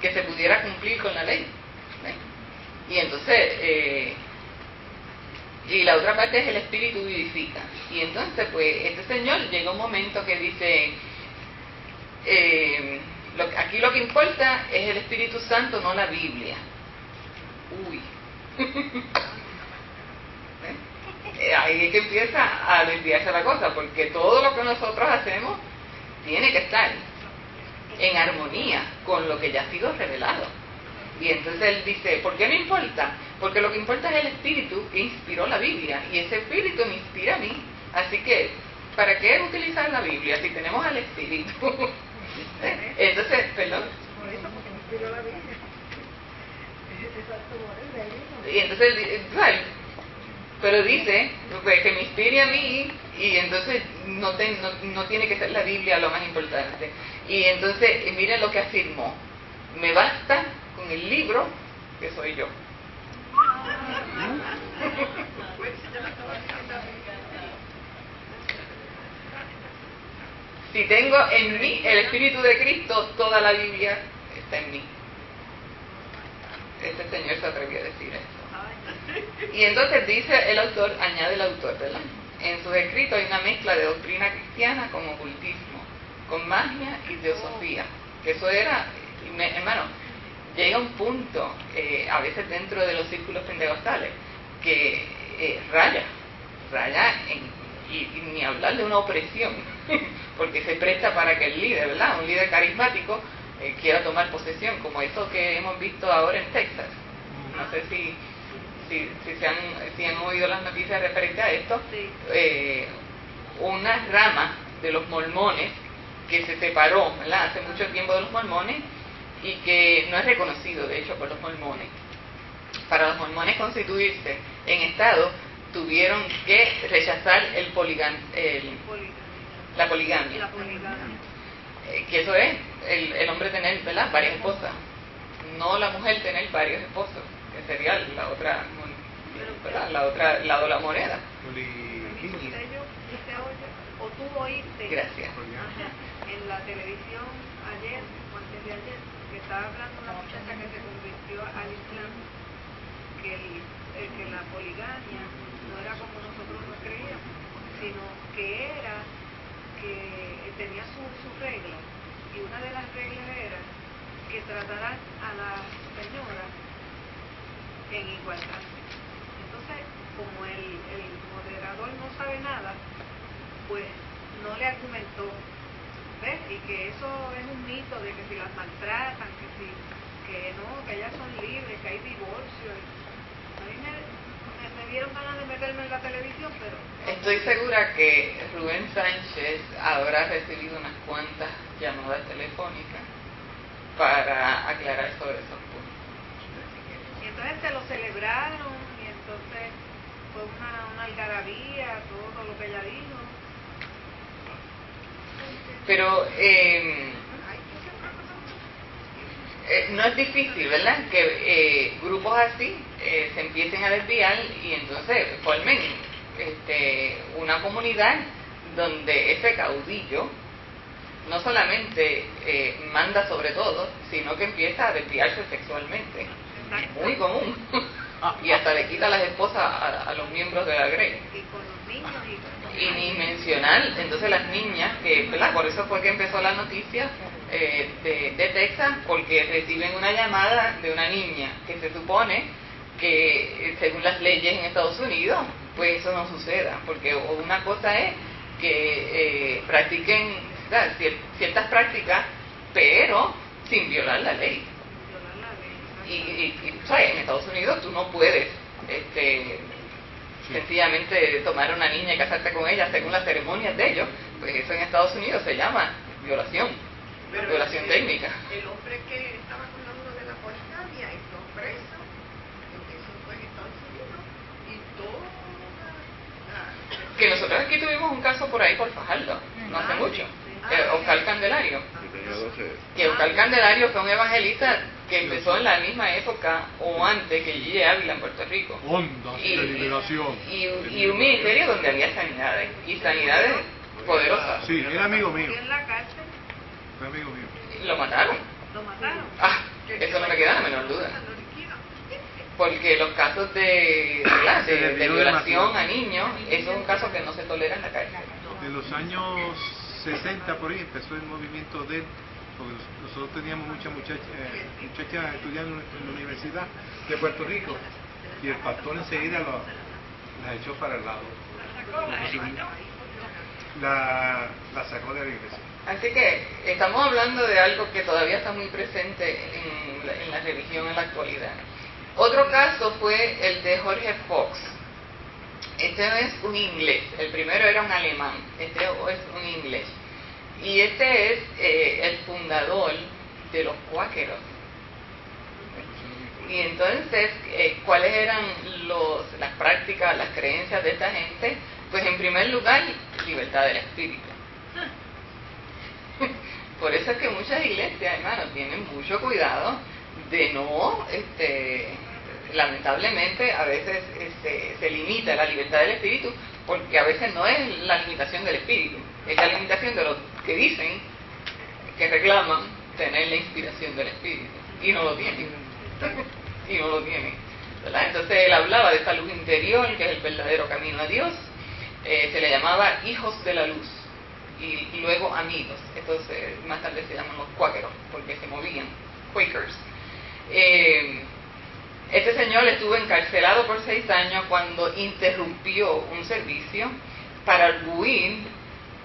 que se pudiera cumplir con la ley. Y entonces, y la otra parte es el espíritu vivifica. Y entonces, pues, este señor llega un momento que dice, aquí lo que importa es el Espíritu Santo, no la Biblia. Uy. Ahí es que empieza a desviarse la cosa, porque todo lo que nosotros hacemos tiene que estar en armonía con lo que ya ha sido revelado. Y entonces él dice, ¿por qué no importa? Porque lo que importa es el espíritu que inspiró la Biblia, y ese espíritu me inspira a mí. Así que, ¿para qué utilizar la Biblia si tenemos al espíritu? Entonces, perdón. Por eso, porque me inspiró la Biblia. Y entonces, bueno, pero dice pues, que me inspire a mí, y entonces no tiene que ser la Biblia lo más importante. Y entonces, miren lo que afirmó: me basta con el libro que soy yo. Si tengo en mí el Espíritu de Cristo, toda la Biblia está en mí. Este señor se atrevió a decir esto. Y entonces dice el autor, añade el autor, ¿verdad? En sus escritos hay una mezcla de doctrina cristiana con ocultismo, con magia y teosofía. Que eso era, hermano, llega un punto, a veces dentro de los círculos pentecostales, que raya y ni hablar de una opresión, porque se presta para que el líder, ¿verdad? Un líder carismático quiera tomar posesión, como eso que hemos visto ahora en Texas. No sé si han oído las noticias referentes a esto. Una rama de los mormones que se separó, ¿verdad?, hace mucho tiempo de los mormones, y que no es reconocido, de hecho, por los mormones. Para los mormones constituirse en estado, tuvieron que rechazar la poligamia. Que eso es el hombre tener, ¿verdad?, varias esposas, no la mujer tener varios esposos, que sería la otra, ¿verdad?, la otra lado de la moneda. O tú oíste. Gracias. En la televisión ayer o antes de ayer, que estaba hablando una muchacha que se convirtió al Islam, que la poligamia no era como nosotros lo creíamos, sino que era que tenía sus reglas, y una de las reglas era que trataran a las señoras en igualdad. Entonces, como el moderador no sabe nada, pues no le argumentó, ¿ves? Y que eso es un mito de que si las maltratan, que ellas son libres, que hay divorcio. A mí me dieron ganas de meterme en la televisión, pero... Estoy segura que Rubén Sánchez habrá recibido unas cuantas llamadas telefónicas para aclarar sobre esos puntos. Y entonces se lo celebraron, y entonces fue una algarabía, todo lo que ella dijo. Pero no es difícil, ¿verdad?, que grupos así se empiecen a desviar y entonces formen una comunidad donde ese caudillo no solamente manda sobre todo, sino que empieza a desviarse sexualmente. Muy común. Y hasta le quita las esposas a los miembros de la Grey. Y con los niños y ni mencionar entonces las niñas, que, ¿verdad?, por eso fue que empezó la noticia de Texas, porque reciben una llamada de una niña que se supone que según las leyes en Estados Unidos pues eso no suceda, porque una cosa es que practiquen, ¿verdad?, ciertas prácticas, pero sin violar la ley. Y ¿sabes?, en Estados Unidos tú no puedes sencillamente tomar a una niña y casarte con ella según las ceremonias de ellos. Pues eso en Estados Unidos se llama violación, violación técnica. El hombre que estaba hablando de la poligamia está preso, eso fue en Estados Unidos, y que nosotros aquí tuvimos un caso por ahí por Fajardo, no hace mucho, Oscar Candelario. Que Oscar Candelario fue un evangelista que empezó en la misma época o antes que Gigi Ávila en Puerto Rico. Ondas de liberación. Y un ministerio donde había sanidades, y sanidades poderosas. Sí, era amigo mío. en la cárcel. Fue amigo mío. Lo mataron. Lo mataron. Ah, eso me queda la menor duda. No liquidan. Porque los casos ¿verdad? Se de desvió violación demasiado. a niños, eso es un caso que no se tolera en la calle. En los años 60 por ahí empezó el movimiento de, porque nosotros teníamos muchas muchachas estudiando en la universidad de Puerto Rico y el pastor enseguida las echó para el lado. La sacó de la iglesia. Así que estamos hablando de algo que todavía está muy presente en la religión en la actualidad. Otro caso fue el de Jorge Fox. Este no es un inglés, el primero era un alemán, este es un inglés. Y este es el fundador de los cuáqueros. Y entonces, ¿cuáles eran las prácticas, las creencias de esta gente? Pues en primer lugar, libertad del espíritu. Por eso es que muchas iglesias, hermanos, tienen mucho cuidado de no, lamentablemente, a veces se limita la libertad del espíritu, porque a veces no es la limitación del espíritu, es la limitación de los que dicen, que reclaman tener la inspiración del espíritu, y no lo tienen. Y no lo tienen, ¿verdad? Entonces él hablaba de esa luz interior, que es el verdadero camino a Dios. Se le llamaba hijos de la luz, y luego amigos. Estos más tarde se llaman los cuáqueros, porque se movían, Quakers. Este señor estuvo encarcelado por 6 años cuando interrumpió un servicio para arguir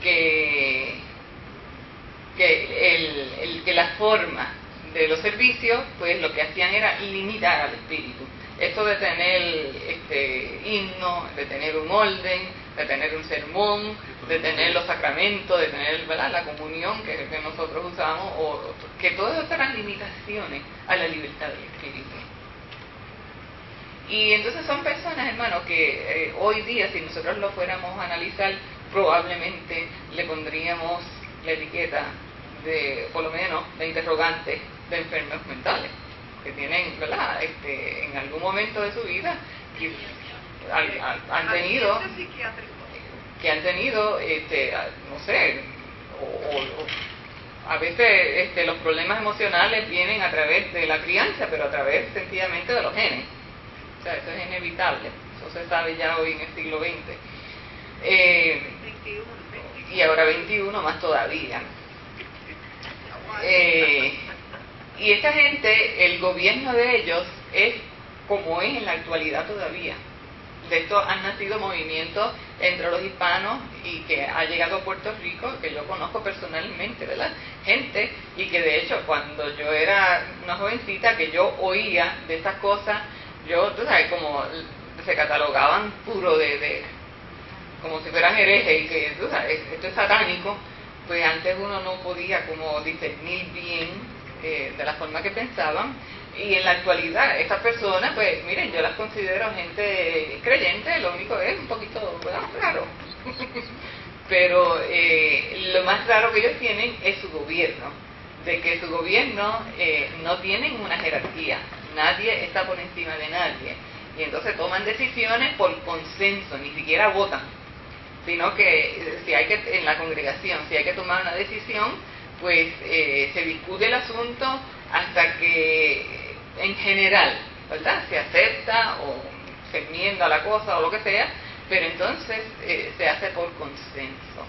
que la forma de los servicios, pues lo que hacían era limitar al espíritu. Esto de tener himno, de tener un orden, de tener un sermón, de tener los sacramentos, de tener, ¿verdad?, la comunión que nosotros usamos, que todas estas eran limitaciones a la libertad del espíritu. Y entonces son personas, hermanos, que hoy día, si nosotros lo fuéramos a analizar, probablemente le pondríamos la etiqueta de, por lo menos, de interrogantes de enfermos mentales, que tienen, ¿verdad?, en algún momento de su vida, que han tenido, no sé, a veces los problemas emocionales vienen a través de la crianza, pero a través sencillamente de los genes. O sea, eso es inevitable, eso se sabe ya hoy en el siglo XX. 21. Y ahora 21 más todavía. Y esta gente, el gobierno de ellos es como es en la actualidad todavía. De esto han nacido movimientos entre los hispanos y que ha llegado a Puerto Rico, que yo conozco personalmente, ¿verdad? Gente, y que de hecho cuando yo era una jovencita, que yo oía de estas cosas, tú sabes, como se catalogaban puro como si fueran herejes, y que, tú sabes, esto es satánico, pues antes uno no podía como discernir bien de la forma que pensaban. Y en la actualidad, estas personas, pues miren, yo las considero gente creyente, lo único es un poquito, ¿verdad?, raro. Pero lo más raro que ellos tienen es su gobierno, de que su gobierno no tienen una jerarquía, nadie está por encima de nadie, y entonces toman decisiones por consenso, ni siquiera votan, sino que si hay que, en la congregación, si hay que tomar una decisión, pues se discute el asunto hasta que en general, ¿verdad?, se acepta o se enmienda la cosa o lo que sea, pero entonces se hace por consenso.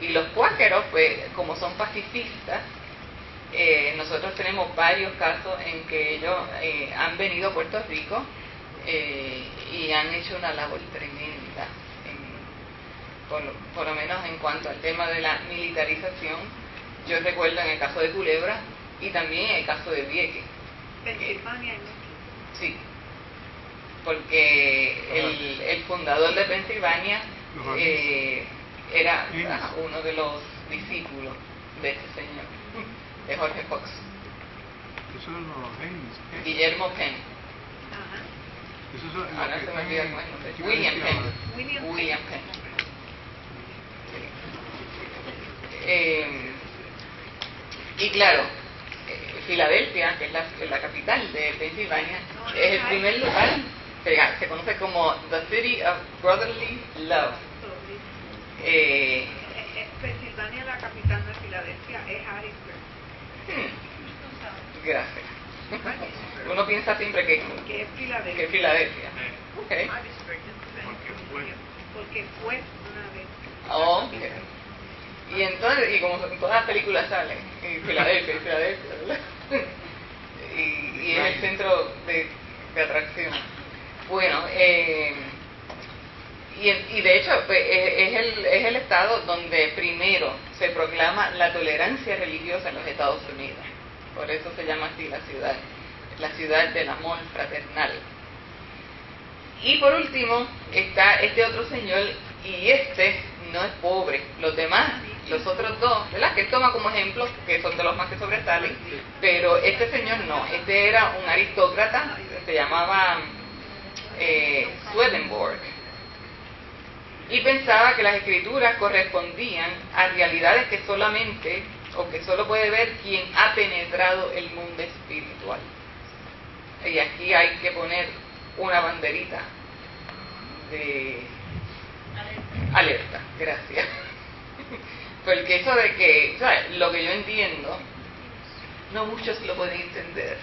Y los cuáqueros, pues como son pacifistas, nosotros tenemos varios casos en que ellos han venido a Puerto Rico y han hecho una labor tremenda, por lo menos en cuanto al tema de la militarización. Yo recuerdo en el caso de Culebra y también en el caso de Vieques. Pensilvania. Sí, porque el fundador de Pensilvania era uno de los discípulos de este señor, de Jorge Fox. Esos son los Haynes. Guillermo Penn. Ajá. Esos son Ahora se me olvida cómo es el nombre. William Penn. William Penn. Y claro, Filadelfia, que es la capital de Pensilvania, es el primer lugar, se conoce como The City of Brotherly Love. Pensilvania, la capital de Filadelfia, es Harrisburg. Gracias. Uno piensa siempre que que es Filadelfia. es Filadelfia. Okay. Porque fue una vez. Okay. Y entonces, y como en todas las películas salen, y Filadelfia, ¿verdad? y es el centro de atracción. Bueno, y de hecho pues, es el estado donde primero se proclama la tolerancia religiosa en los Estados Unidos. Por eso se llama así la ciudad del amor fraternal. Y por último está este otro señor, y este no es pobre. Los demás, los otros dos, ¿verdad?, que él toma como ejemplo, que son de los más que sobresalen, pero este señor no. Este era un aristócrata, se llamaba Swedenborg, y pensaba que las escrituras correspondían a realidades que solamente, o que solo puede ver quien ha penetrado el mundo espiritual. Y aquí hay que poner una banderita de alerta, gracias. Porque eso de que, ¿sabes?, lo que yo entiendo, no muchos lo pueden entender.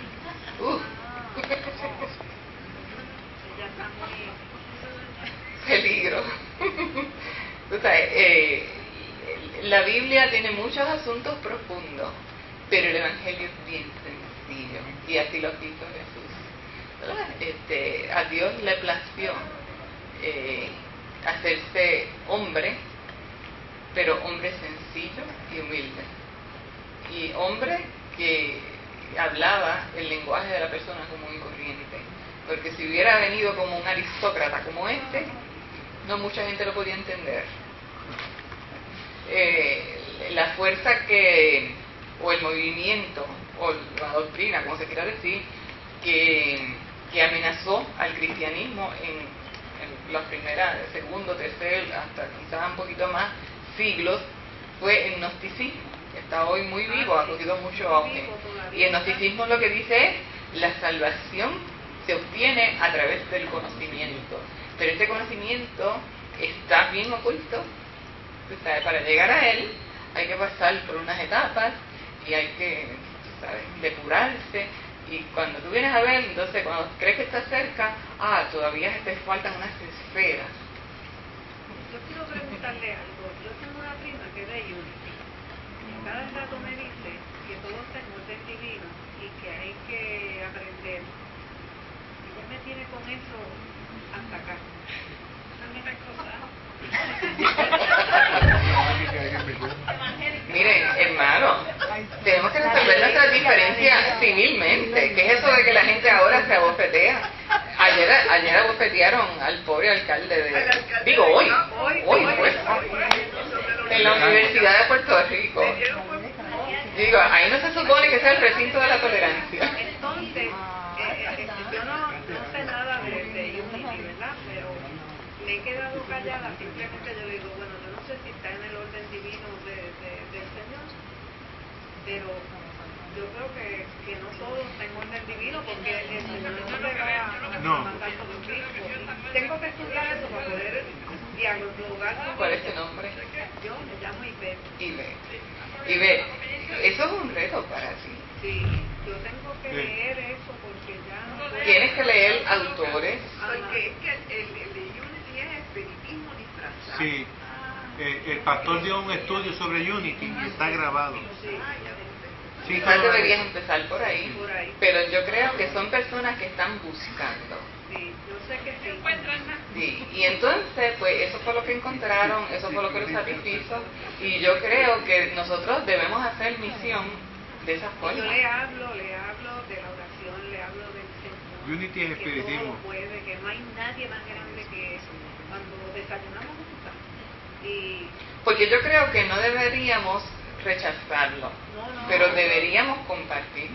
Peligro. O sea, la Biblia tiene muchos asuntos profundos, pero el Evangelio es bien sencillo, y así lo quiso Jesús. A Dios le plació hacerse hombre, pero hombre sencillo y humilde, y hombre que hablaba el lenguaje de la persona común y corriente, porque si hubiera venido como un aristócrata como este, no mucha gente lo podía entender. La fuerza o el movimiento, o la doctrina, como se quiera decir, que amenazó al cristianismo en los primeros, segundo, tercer, hasta quizás un poquito más siglos, fue el gnosticismo, que está hoy muy vivo, ha cogido mucho auge. Y el gnosticismo lo que dice es: la salvación se obtiene a través del conocimiento, pero este conocimiento está bien oculto. O sea, para llegar a él hay que pasar por unas etapas y hay que, ¿sabes?, depurarse. Y cuando tú vienes a ver, entonces cuando crees que estás cerca, todavía te faltan unas esferas. Yo quiero preguntarle algo. Yo tengo una prima que es de Unity, y cada rato me dice que todo está en orden divino y que hay que aprender. Y ella me tiene con eso hasta acá. Miren, hermano, tenemos que resolver nuestras diferencias civilmente. ¿Qué es eso de que la gente ahora se abofetea? Ayer abofetearon al pobre alcalde de... hoy fue. En la Universidad de Puerto Rico. Digo, ahí no se supone que sea el recinto de la tolerancia. Entonces, yo no sé nada de Unity, ¿verdad? Pero me he quedado callada. Simplemente yo digo, bueno, yo no sé si está en el orden divino del Señor, pero yo creo que no todo está en orden divino, porque el Señor no le va a mandar todo un disco. Tengo que estudiar eso para poder dialogar con... ¿Cuál es tu nombre? Yo me llamo Ivette. Ivette, eso es un reto para ti. Sí, yo tengo que leer eso porque ya no puedo... Tienes que leer autores. Porque es que el de Unity es espiritismo disfrazado. Sí, el pastor dio un estudio sobre Unity y está grabado. Sí, Quizás deberías empezar por ahí, Por ahí. pero yo creo que son personas que están buscando. Sí, yo sé que sí. Sí, y entonces, pues eso fue lo que encontraron, eso fue lo que los satisfizo, y yo creo que nosotros debemos hacer misión de esa Yo forma. le hablo de la oración, le hablo del Señor. Unity es que espiritismo. todo puede, que no hay nadie más grande que eso. Cuando desayunamos juntas. Y Porque yo creo que no deberíamos rechazarlo, no, pero deberíamos compartir.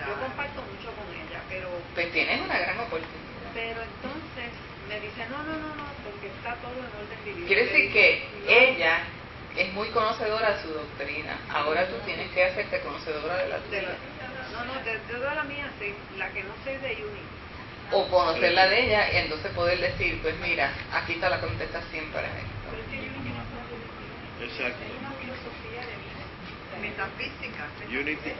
yo comparto mucho con ella, pero Pues tienes una gran oportunidad. entonces me dice, no, porque está todo en orden divino. Quiere decir que ella es muy conocedora de su doctrina. Ahora tú tienes que hacerte conocedora de la tuya. de toda la mía, sí, la que no sé de Unity. O conocerla de ella y entonces poder decir, pues mira, aquí está la contestación para esto. Exacto. Metafísica. Unity.